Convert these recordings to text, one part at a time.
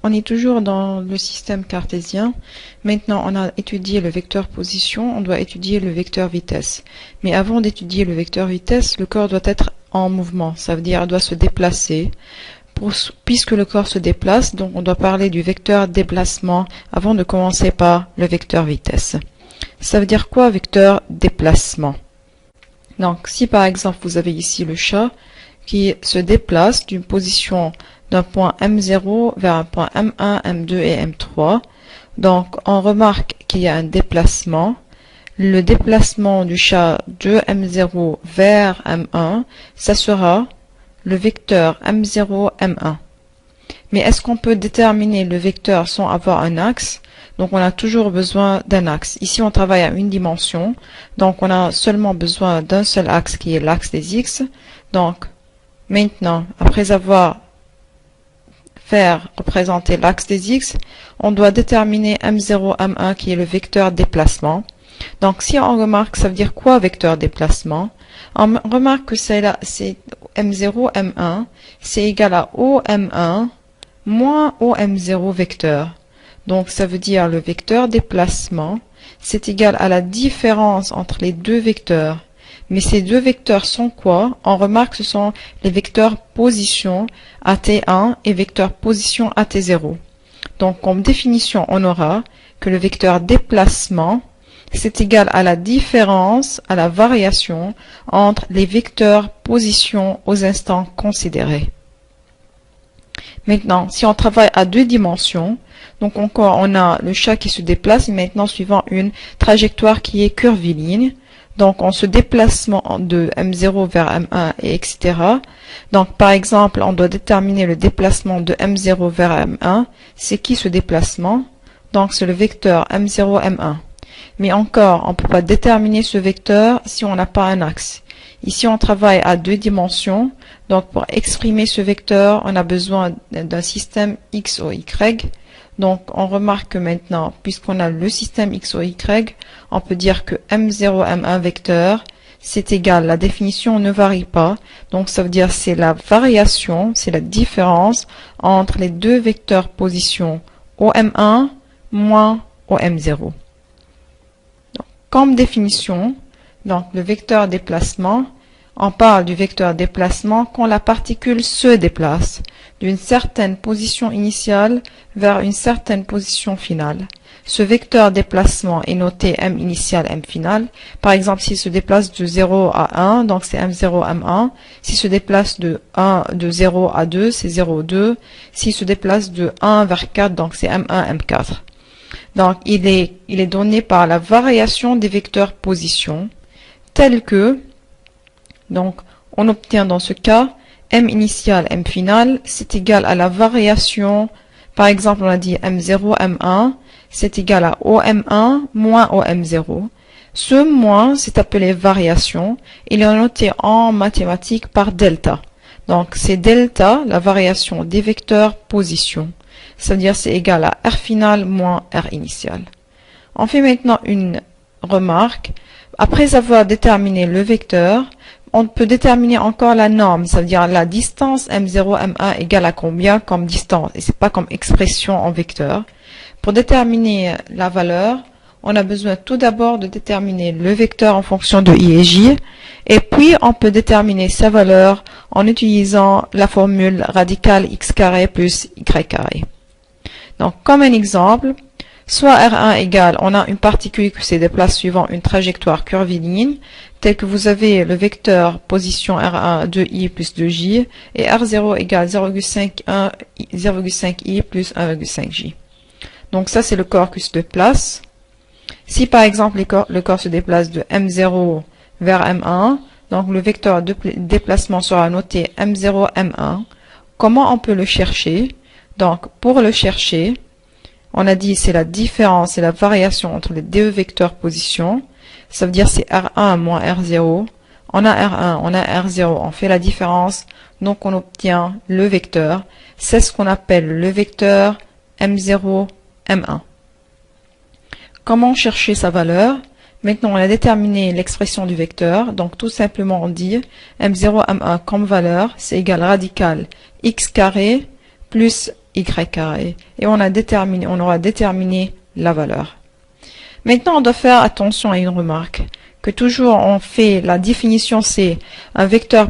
on est toujours dans le système cartésien. Maintenant, on a étudié le vecteur position, on doit étudier le vecteur vitesse. Mais avant d'étudier le vecteur vitesse, le corps doit être en mouvement, ça veut dire il doit se déplacer. Puisque le corps se déplace, donc on doit parler du vecteur déplacement avant de commencer par le vecteur vitesse. Ça veut dire quoi, vecteur déplacement? Donc, si par exemple vous avez ici le chat qui se déplace d'une position d'un point M0 vers un point M1, M2 et M3, donc on remarque qu'il y a un déplacement. Le déplacement du chat de M0 vers M1, ça sera le vecteur M0, M1. Mais est-ce qu'on peut déterminer le vecteur sans avoir un axe? Donc on a toujours besoin d'un axe. Ici on travaille à une dimension, donc on a seulement besoin d'un seul axe qui est l'axe des X. Donc maintenant, après avoir fait représenter l'axe des X, on doit déterminer M0, M1 qui est le vecteur déplacement. Donc si on remarque, ça veut dire quoi vecteur déplacement? On remarque que c'est M0, M1, c'est égal à OM1 moins OM0 vecteur. Donc ça veut dire le vecteur déplacement, c'est égal à la différence entre les deux vecteurs. Mais ces deux vecteurs sont quoi? On remarque que ce sont les vecteurs position AT1 et vecteur position AT0. Donc comme définition, on aura que le vecteur déplacement, c'est égal à la différence, à la variation entre les vecteurs position aux instants considérés. Maintenant, si on travaille à deux dimensions, donc encore on a le chat qui se déplace maintenant suivant une trajectoire qui est curviligne. Donc on se déplace de M0 vers M1 et etc. Donc par exemple, on doit déterminer le déplacement de M0 vers M1. C'est qui ce déplacement? Donc c'est le vecteur M0, M1. Mais encore, on ne peut pas déterminer ce vecteur si on n'a pas un axe. Ici, on travaille à deux dimensions. Donc, pour exprimer ce vecteur, on a besoin d'un système X ou Y. Donc, on remarque que maintenant, puisqu'on a le système X ou Y, on peut dire que M0, M1 vecteur, c'est égal. La définition ne varie pas. Donc, ça veut dire c'est la variation, c'est la différence entre les deux vecteurs position OM1 moins OM0. Comme définition, donc le vecteur déplacement, on parle du vecteur déplacement quand la particule se déplace d'une certaine position initiale vers une certaine position finale. Ce vecteur déplacement est noté M initial, M final. Par exemple, s'il se déplace de 0 à 1, donc c'est M0, M1. S'il se déplace de 0 à 2, c'est 0, 2. S'il se déplace de 1 vers 4, donc c'est M1, M4. Donc, il est donné par la variation des vecteurs position, tel que, donc, on obtient dans ce cas, M initial, M final, c'est égal à la variation, par exemple, on a dit M0, M1, c'est égal à OM1 moins OM0. Ce moins, c'est appelé variation, il est noté en mathématiques par delta. Donc, c'est delta, la variation des vecteurs position. Ça veut dire c'est égal à R final moins R initial. On fait maintenant une remarque. Après avoir déterminé le vecteur, on peut déterminer encore la norme, ça veut dire la distance M0, M1 égale à combien comme distance, et c'est pas comme expression en vecteur. Pour déterminer la valeur, on a besoin tout d'abord de déterminer le vecteur en fonction de I et J, et puis on peut déterminer sa valeur en utilisant la formule radicale x carré plus y carré. Donc, comme un exemple, soit R1 égale, on a une particule qui se déplace suivant une trajectoire curviligne, telle que vous avez le vecteur position R1 de I plus 2J, et R0 égale 0,5I plus 1,5J. Donc ça, c'est le corps qui se déplace. Si par exemple, le corps se déplace de M0 vers M1, donc le vecteur de déplacement sera noté M0, M1. Comment on peut le chercher? Donc, pour le chercher, on a dit c'est la différence, c'est la variation entre les deux vecteurs position. Ça veut dire c'est R1 moins R0. On a R1, on a R0, on fait la différence, donc on obtient le vecteur. C'est ce qu'on appelle le vecteur M0, M1. Comment chercher sa valeur? Maintenant, on a déterminé l'expression du vecteur. Donc, tout simplement, on dit M0, M1 comme valeur, c'est égal à radicale x carré plus y carré. Et on aura déterminé la valeur. Maintenant, on doit faire attention à une remarque. Que toujours on fait la définition, c'est un vecteur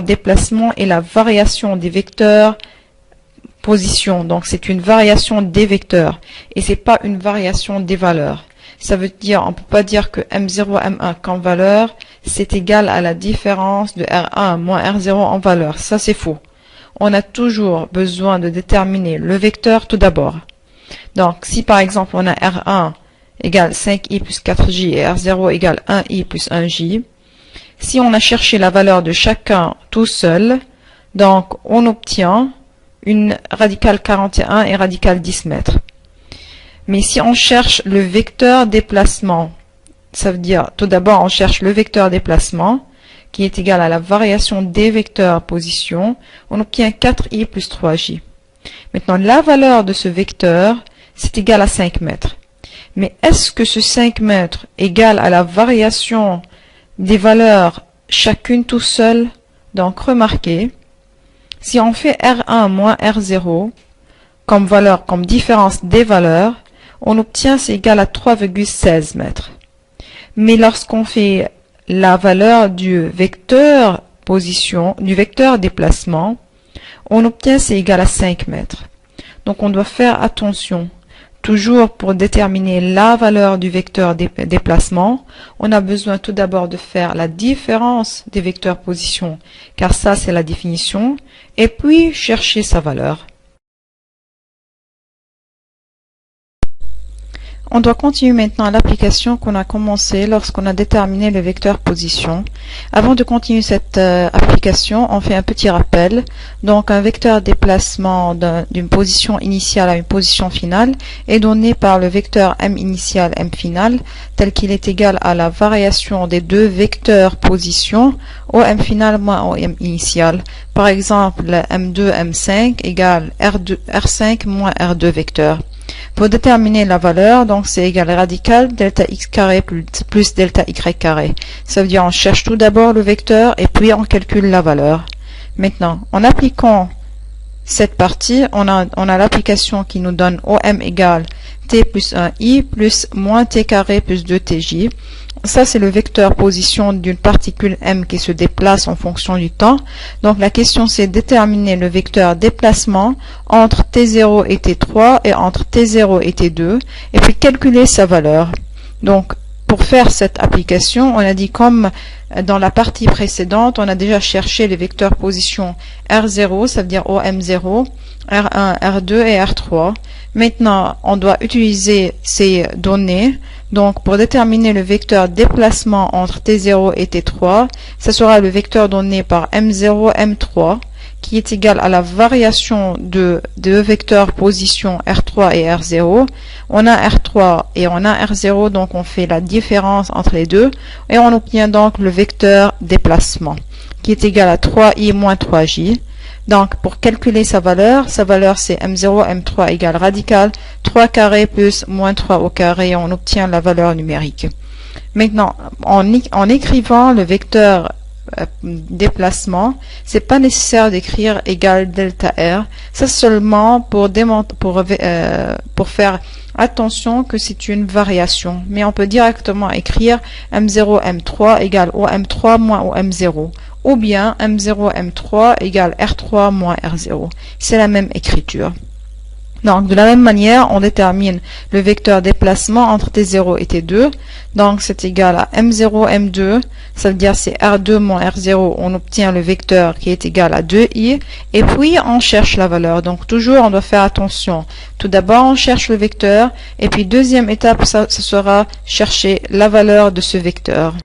déplacement et la variation des vecteurs position. Donc c'est une variation des vecteurs et c'est pas une variation des valeurs. Ça veut dire, on peut pas dire que M0, M1 comme valeur, c'est égal à la différence de R1 moins R0 en valeur. Ça c'est faux. On a toujours besoin de déterminer le vecteur tout d'abord. Donc si par exemple on a R1 égale 5i plus 4j et R0 égale 1i plus 1j. Si on a cherché la valeur de chacun tout seul, donc on obtient une radicale 41 et radicale 10 mètres. Mais si on cherche le vecteur déplacement, ça veut dire tout d'abord on cherche le vecteur déplacement qui est égal à la variation des vecteurs position, on obtient 4i plus 3j. Maintenant la valeur de ce vecteur c'est égal à 5 mètres. Mais est-ce que ce 5 mètres égale à la variation des valeurs chacune tout seul? Donc remarquez, si on fait R1 moins R0 comme valeur, comme différence des valeurs, on obtient c'est égal à 3,16 mètres. Mais lorsqu'on fait la valeur du vecteur position, du vecteur déplacement, on obtient c'est égal à 5 mètres. Donc on doit faire attention. Toujours pour déterminer la valeur du vecteur déplacement, on a besoin tout d'abord de faire la différence des vecteurs position, car ça c'est la définition, et puis chercher sa valeur. On doit continuer maintenant l'application qu'on a commencé lorsqu'on a déterminé le vecteur position. Avant de continuer cette application, on fait un petit rappel. Donc un vecteur déplacement d'une position initiale à une position finale est donné par le vecteur m initial, m final, tel qu'il est égal à la variation des deux vecteurs position au m final moins au m initial. Par exemple, m2, m5 égale R5 moins R2 vecteur. Pour déterminer la valeur, donc c'est égal à radicale delta x carré plus delta y carré. Ça veut dire on cherche tout d'abord le vecteur et puis on calcule la valeur. Maintenant, en appliquant cette partie, on a l'application qui nous donne OM égale t plus 1i plus moins t carré plus 2tj. Ça, c'est le vecteur position d'une particule m qui se déplace en fonction du temps. Donc, la question, c'est déterminer le vecteur déplacement entre t0 et t3 et entre t0 et t2, et puis calculer sa valeur. Donc, pour faire cette application, on a dit comme dans la partie précédente, on a déjà cherché les vecteurs position R0, ça veut dire OM0, R1, R2 et R3. Maintenant, on doit utiliser ces données. Donc, pour déterminer le vecteur déplacement entre T0 et T3, ce sera le vecteur donné par M0, M3, qui est égal à la variation de deux vecteurs position R3 et R0. On a R3 et on a R0, donc on fait la différence entre les deux, et on obtient donc le vecteur déplacement, qui est égal à 3i moins 3j. Donc, pour calculer sa valeur c'est M0, M3 égale radicale 3 carré plus moins 3 au carré, et on obtient la valeur numérique. Maintenant, en écrivant le vecteur déplacement, c'est pas nécessaire d'écrire égal delta R, c'est seulement pour faire attention que c'est une variation, mais on peut directement écrire M0, M3 égale OM3 moins OM0, ou bien M0, M3 égale R3 moins R0. C'est la même écriture. Donc, de la même manière, on détermine le vecteur déplacement entre T0 et T2. Donc, c'est égal à M0, M2. Ça veut dire c'est R2 moins R0. On obtient le vecteur qui est égal à 2i. Et puis, on cherche la valeur. Donc, toujours, on doit faire attention. Tout d'abord, on cherche le vecteur. Et puis, deuxième étape, ça sera chercher la valeur de ce vecteur.